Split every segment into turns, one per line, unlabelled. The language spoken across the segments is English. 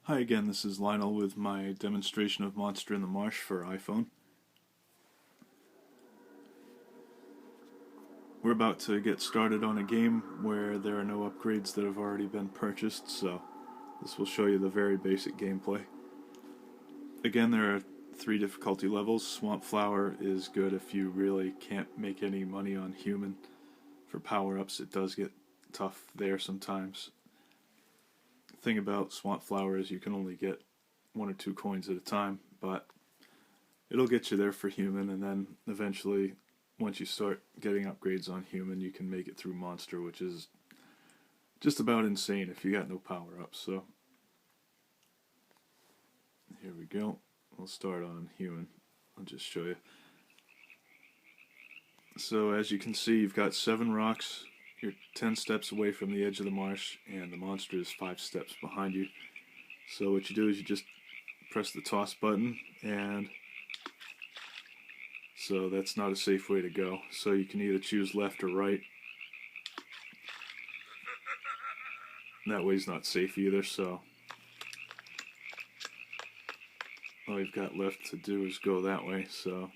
Hi again, this is Lionel with my demonstration of Monster in the Marsh for iPhone. We're about to get started on a game where there are no upgrades that have already been purchased, so this will show you the very basic gameplay. Again, there are 3 difficulty levels. Swamp Flower is good if you really can't make any money on human. For power-ups, it does get tough there sometimes. The thing about Swamp Flower is you can only get 1 or 2 coins at a time, but it'll get you there for human, and then eventually, once you start getting upgrades on human, you can make it through monster, which is just about insane if you got no power-ups. So here we go. We'll start on human. I'll just show you. So as you can see, you've got 7 rocks. You're 10 steps away from the edge of the marsh, and the monster is 5 steps behind you. So what you do is you just press the toss button, and so that's not a safe way to go. So you can either choose left or right. That way's not safe either, so all you've got left to do is go that way. So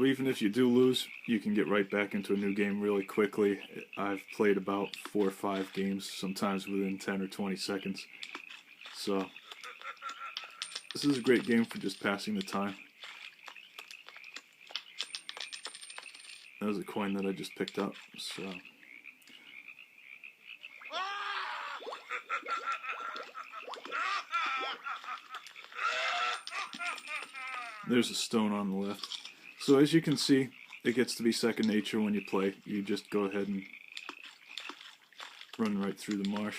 even if you do lose, you can get right back into a new game really quickly. I've played about 4 or 5 games, sometimes within 10 or 20 seconds. So this is a great game for just passing the time. That was a coin that I just picked up, so there's a stone on the left. So as you can see, it gets to be second nature when you play. You just go ahead and run right through the marsh.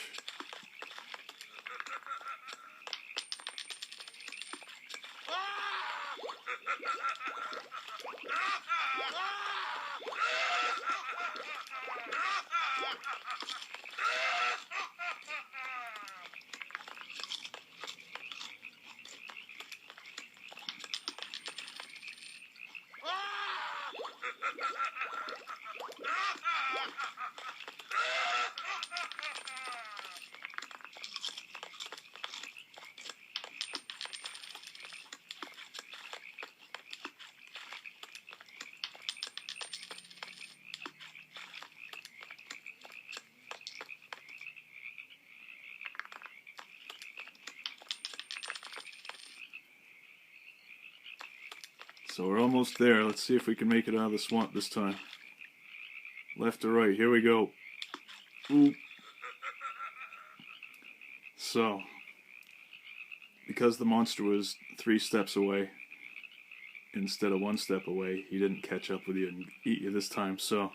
So we're almost there. Let's see if we can make it out of the swamp this time. Left or right? Here we go. Ooh. So, because the monster was 3 steps away instead of 1 step away, he didn't catch up with you and eat you this time. So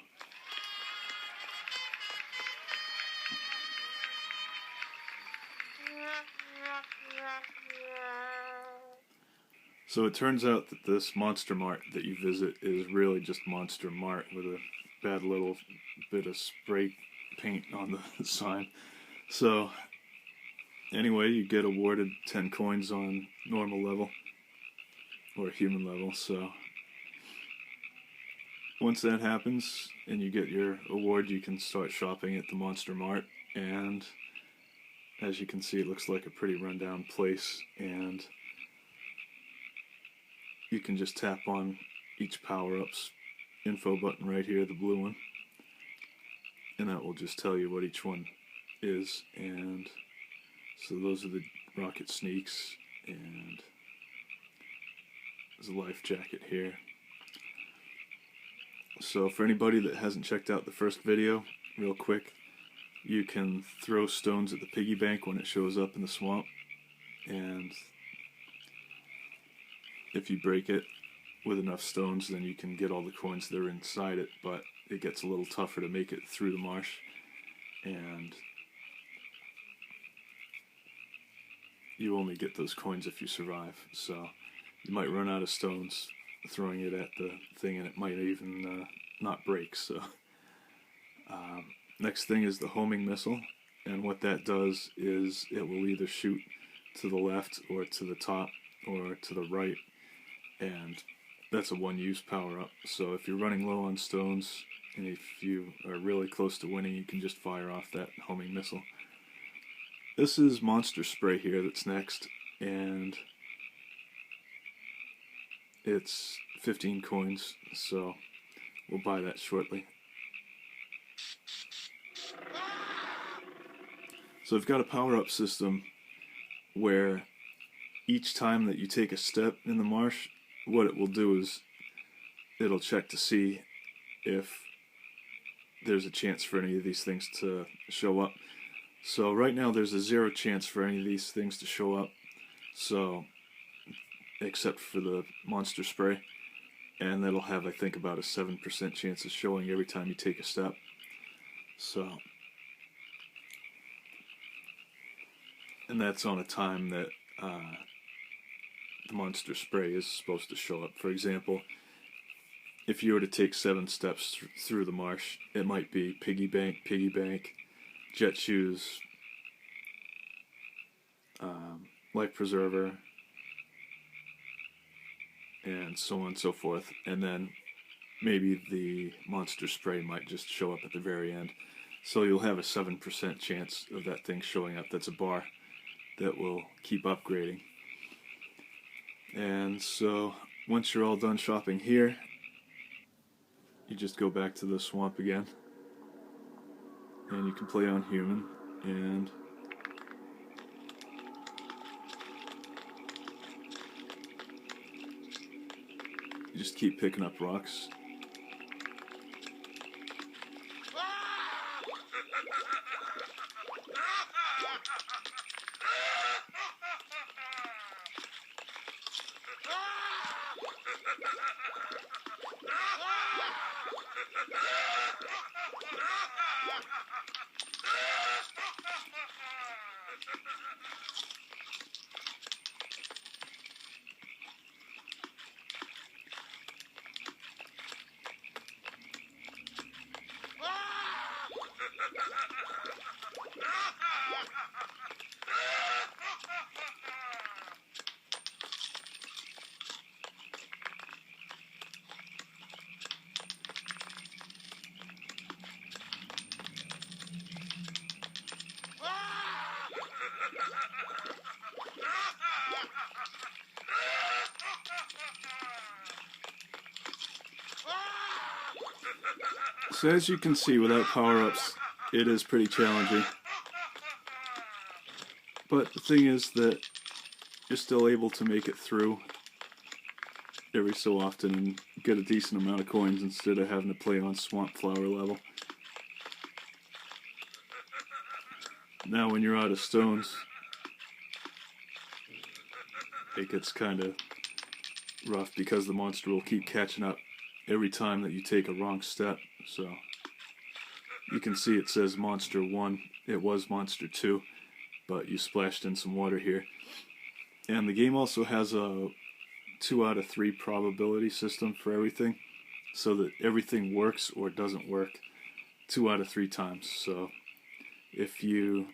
it turns out that this Monster Mart that you visit is really just Monster Mart with a bad little bit of spray paint on the sign. So anyway, you get awarded 10 coins on normal level or human level. So once that happens and you get your award, you can start shopping at the Monster Mart, and as you can see, it looks like a pretty rundown place, and you can just tap on each power-up's info button right here, the blue one, and that will just tell you what each one is. And so those are the rocket sneaks, and there's a life jacket here. So for anybody that hasn't checked out the first video, real quick, you can throw stones at the piggy bank when it shows up in the swamp, and if you break it with enough stones, then you can get all the coins that are inside it, but it gets a little tougher to make it through the marsh, and you only get those coins if you survive. So you might run out of stones throwing it at the thing, and it might even not break. So next thing is the homing missile, and what that does is it will either shoot to the left or to the top or to the right, and that's a one-use power-up. So if you're running low on stones and if you are really close to winning, you can just fire off that homing missile. This is Monster Spray here that's next, and it's 15 coins, so we'll buy that shortly. So I've got a power-up system where each time that you take a step in the marsh, what it will do is it'll check to see if there's a chance for any of these things to show up. So right now there's a 0 chance for any of these things to show up, so except for the Monster Spray, and that'll have, I think, about a 7% chance of showing every time you take a step. So, and that's on a time that the Monster Spray is supposed to show up. For example, if you were to take 7 steps through the marsh, it might be piggy bank, jet shoes, life preserver, and so on and so forth, and then maybe the Monster Spray might just show up at the very end. So you'll have a 7% chance of that thing showing up. That's a bar that will keep upgrading. And so once you're all done shopping here, you just go back to the swamp again, and you can play on human, and you just keep picking up rocks. So as you can see, without power-ups, it is pretty challenging. But the thing is that you're still able to make it through every so often and get a decent amount of coins instead of having to play on swamp flower level. Now when you're out of stones, it gets kind of rough because the monster will keep catching up every time that you take a wrong step. So you can see it says Monster 1, it was Monster 2, but you splashed in some water here. And the game also has a 2 out of 3 probability system for everything, so that everything works or doesn't work 2 out of 3 times. So if you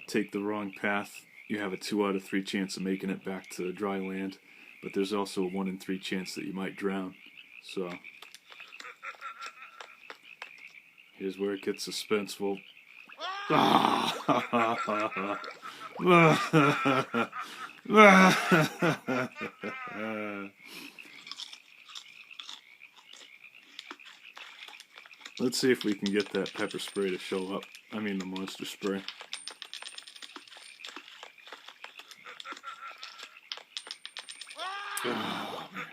take the wrong path, you have a 2 out of 3 chance of making it back to dry land, but there's also a 1 in 3 chance that you might drown. So here's where it gets suspenseful. Let's see if we can get that pepper spray to show up. I mean the Monster Spray. Oh, man.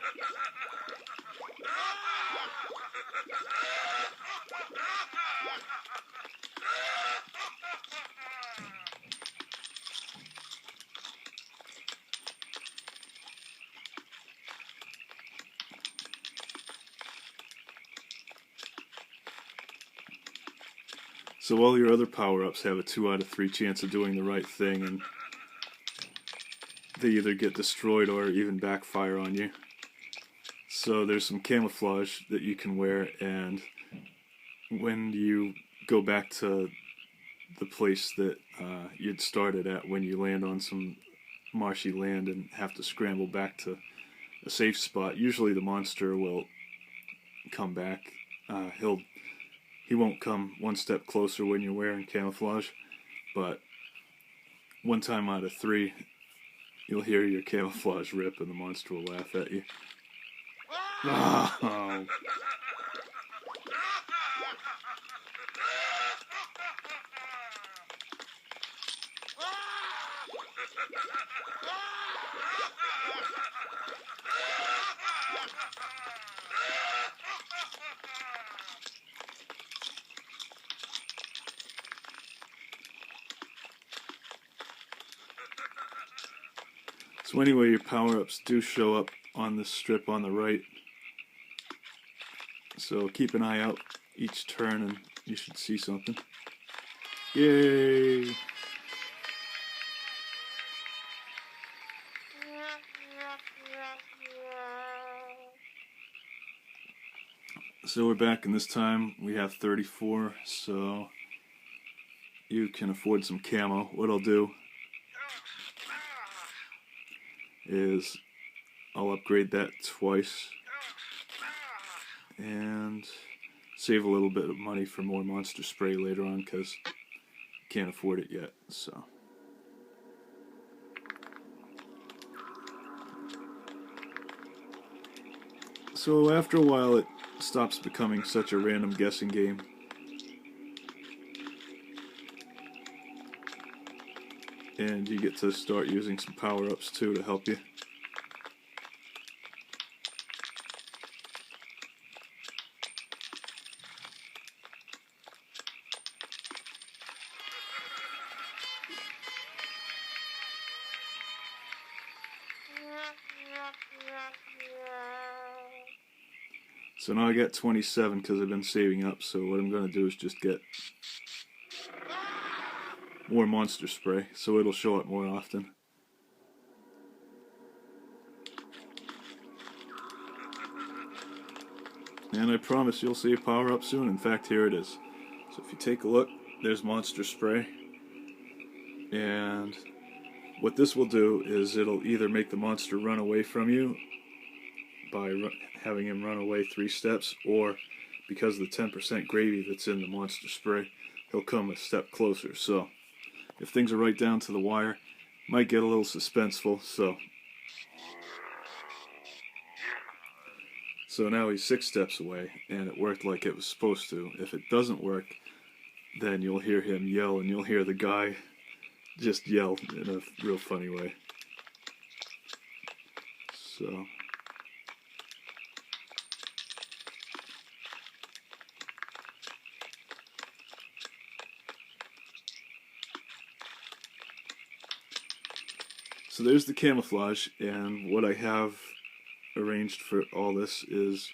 So all your other power-ups have a 2 out of 3 chance of doing the right thing, and they either get destroyed or even backfire on you. So there's some camouflage that you can wear, and when you go back to the place that you'd started at when you land on some marshy land and have to scramble back to a safe spot. Usually the monster will come back. He won't come one step closer when you're wearing camouflage, but one time out of three, you'll hear your camouflage rip and the monster will laugh at you. Oh. So anyway, your power-ups do show up on this strip on the right. So keep an eye out each turn and you should see something. Yay! So we're back, and this time we have 34, so you can afford some camo. What I'll do is I'll upgrade that twice and save a little bit of money for more monster spray later on because can't afford it yet. So after a while it stops becoming such a random guessing game. And you get to start using some power-ups too to help you. So now I got 27 because I've been saving up, so what I'm going to do is just get more monster spray, so it'll show up more often. And I promise you'll see a power-up soon. In fact, here it is. So if you take a look, there's monster spray. And what this will do is it'll either make the monster run away from you by having him run away 3 steps, or because of the 10% gravy that's in the monster spray, he'll come a step closer. So if things are right down to the wire, might get a little suspenseful. So now he's 6 steps away, and it worked like it was supposed to. If it doesn't work, then you'll hear him yell, and you'll hear the guy just yell in a real funny way. So there's the camouflage, and what I have arranged for all this is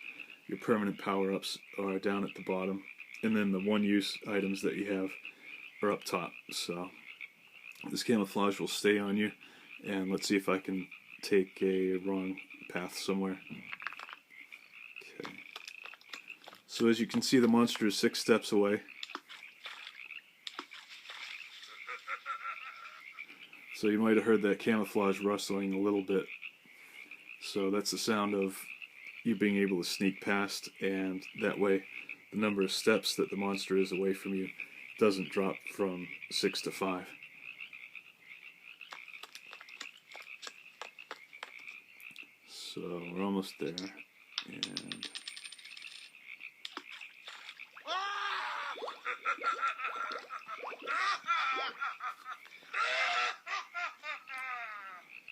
your permanent power-ups are down at the bottom, and then the one-use items that you have are up top. So this camouflage will stay on you, and let's see if I can take a wrong path somewhere. Okay. So as you can see, the monster is 6 steps away. So you might have heard that camouflage rustling a little bit. So that's the sound of you being able to sneak past, and that way the number of steps that the monster is away from you doesn't drop from 6 to 5. So we're almost there,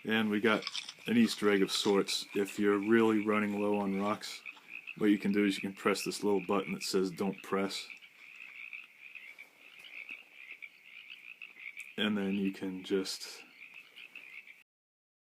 and we got an Easter egg of sorts. If you're really running low on rocks, what you can do is you can press this little button that says "Don't Press," and then you can just